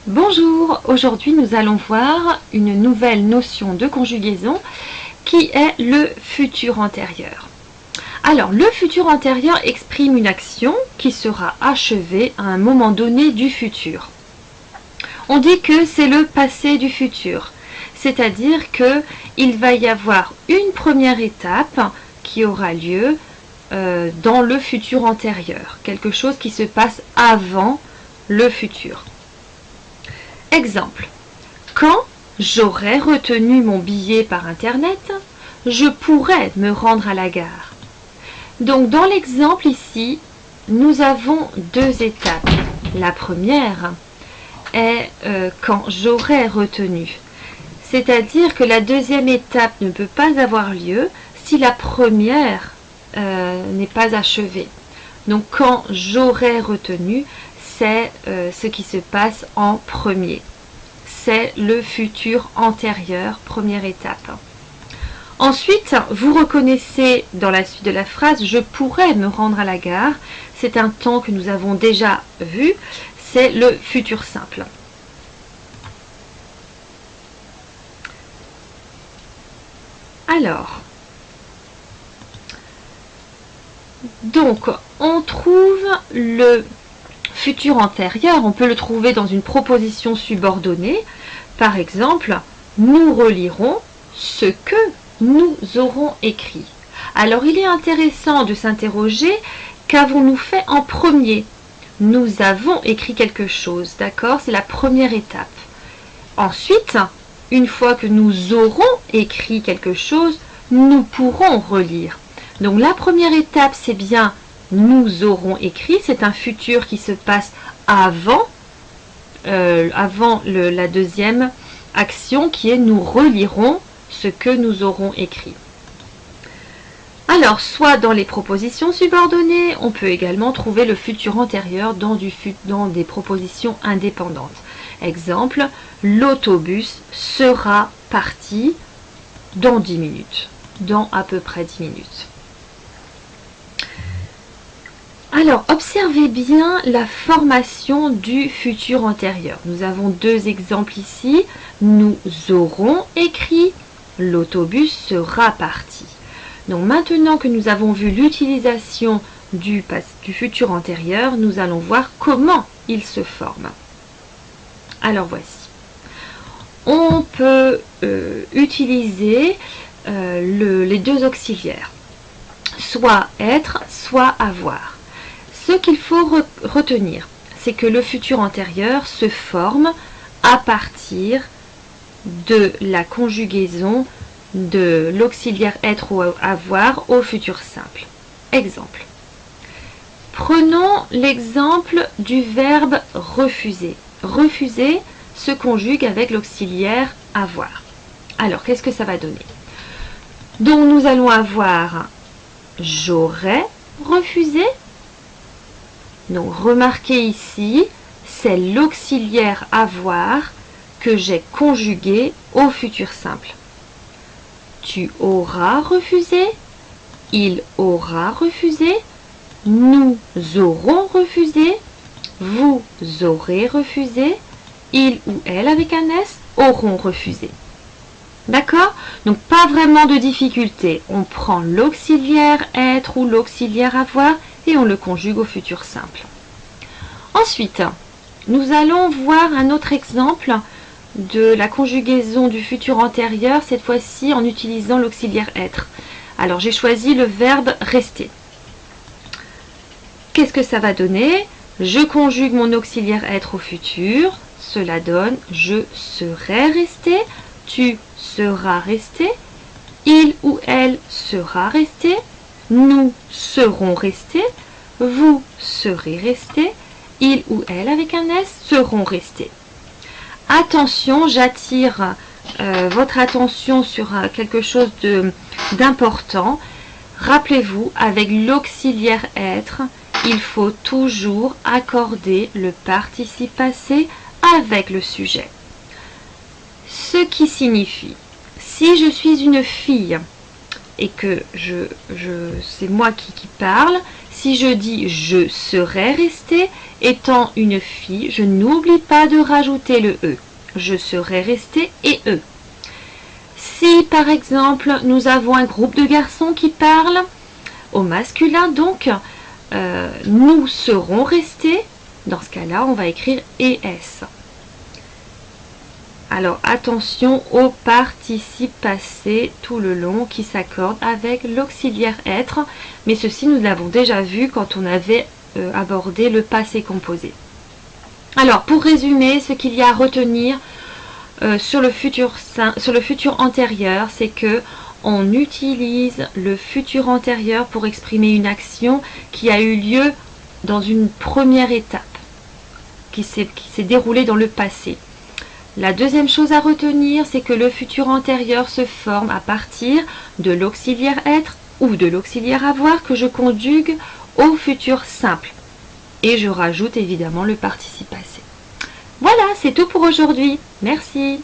Bonjour, aujourd'hui nous allons voir une nouvelle notion de conjugaison qui est le futur antérieur. Alors, le futur antérieur exprime une action qui sera achevée à un moment donné du futur. On dit que c'est le passé du futur, c'est-à-dire qu'il va y avoir une première étape qui aura lieu dans le futur antérieur, quelque chose qui se passe avant le futur. Exemple, quand j'aurai retenu mon billet par internet, je pourrai me rendre à la gare. Donc dans l'exemple ici, nous avons deux étapes. La première est quand j'aurai retenu. C'est-à-dire que la deuxième étape ne peut pas avoir lieu si la première n'est pas achevée. Donc quand j'aurai retenu, c'est ce qui se passe en premier. C'est le futur antérieur, première étape. Ensuite, vous reconnaissez dans la suite de la phrase « je pourrais me rendre à la gare ». C'est un temps que nous avons déjà vu, c'est le futur simple. Alors, donc, on trouve le futur antérieur, on peut le trouver dans une proposition subordonnée. Par exemple, nous relirons ce que nous aurons écrit. Alors, il est intéressant de s'interroger, qu'avons-nous fait en premier? Nous avons écrit quelque chose, d'accord? C'est la première étape. Ensuite, une fois que nous aurons écrit quelque chose, nous pourrons relire. Donc, la première étape, c'est bien nous aurons écrit, c'est un futur qui se passe avant la deuxième action qui est nous relirons ce que nous aurons écrit. Alors, soit dans les propositions subordonnées, on peut également trouver le futur antérieur dans des propositions indépendantes. Exemple, l'autobus sera parti dans 10 minutes, dans à peu près 10 minutes. Alors, observez bien la formation du futur antérieur. Nous avons deux exemples ici. Nous aurons écrit, l'autobus sera parti. Donc, maintenant que nous avons vu l'utilisation du futur antérieur, nous allons voir comment il se forme. Alors, voici. On peut utiliser les deux auxiliaires, soit être, soit avoir. Ce qu'il faut retenir, c'est que le futur antérieur se forme à partir de la conjugaison de l'auxiliaire être ou avoir au futur simple. Exemple. Prenons l'exemple du verbe refuser. Refuser se conjugue avec l'auxiliaire avoir. Alors, qu'est-ce que ça va donner? Donc, nous allons avoir j'aurais refusé. Donc, remarquez ici, c'est l'auxiliaire avoir que j'ai conjugué au futur simple. Tu auras refusé, il aura refusé, nous aurons refusé, vous aurez refusé, il ou elle avec un S auront refusé. D'accord? Donc, pas vraiment de difficulté. On prend l'auxiliaire être ou l'auxiliaire avoir et on le conjugue au futur simple. Ensuite, nous allons voir un autre exemple de la conjugaison du futur antérieur, cette fois-ci en utilisant l'auxiliaire être. Alors, j'ai choisi le verbe rester. Qu'est-ce que ça va donner? Je conjugue mon auxiliaire être au futur. Cela donne je serai resté, tu seras resté, il ou elle sera resté, nous serons restés, vous serez restés, il ou elle avec un S seront restés. Attention, j'attire votre attention sur quelque chose d'important. Rappelez-vous, avec l'auxiliaire être, il faut toujours accorder le participe passé avec le sujet. Ce qui signifie, si je suis une fille et que c'est moi qui parle, Si je dis je serais restée, étant une fille, je n'oublie pas de rajouter le E. Je serais restée et E. Si par exemple nous avons un groupe de garçons qui parlent au masculin, donc nous serons restés, dans ce cas-là on va écrire ES. Alors attention au participe passé tout le long qui s'accorde avec l'auxiliaire être, mais ceci nous l'avons déjà vu quand on avait abordé le passé composé. Alors pour résumer, ce qu'il y a à retenir sur le futur antérieur, c'est que on utilise le futur antérieur pour exprimer une action qui a eu lieu dans une première étape, qui s'est déroulée dans le passé. La deuxième chose à retenir, c'est que le futur antérieur se forme à partir de l'auxiliaire être ou de l'auxiliaire avoir que je conjugue au futur simple. Et je rajoute évidemment le participe passé. Voilà, c'est tout pour aujourd'hui. Merci.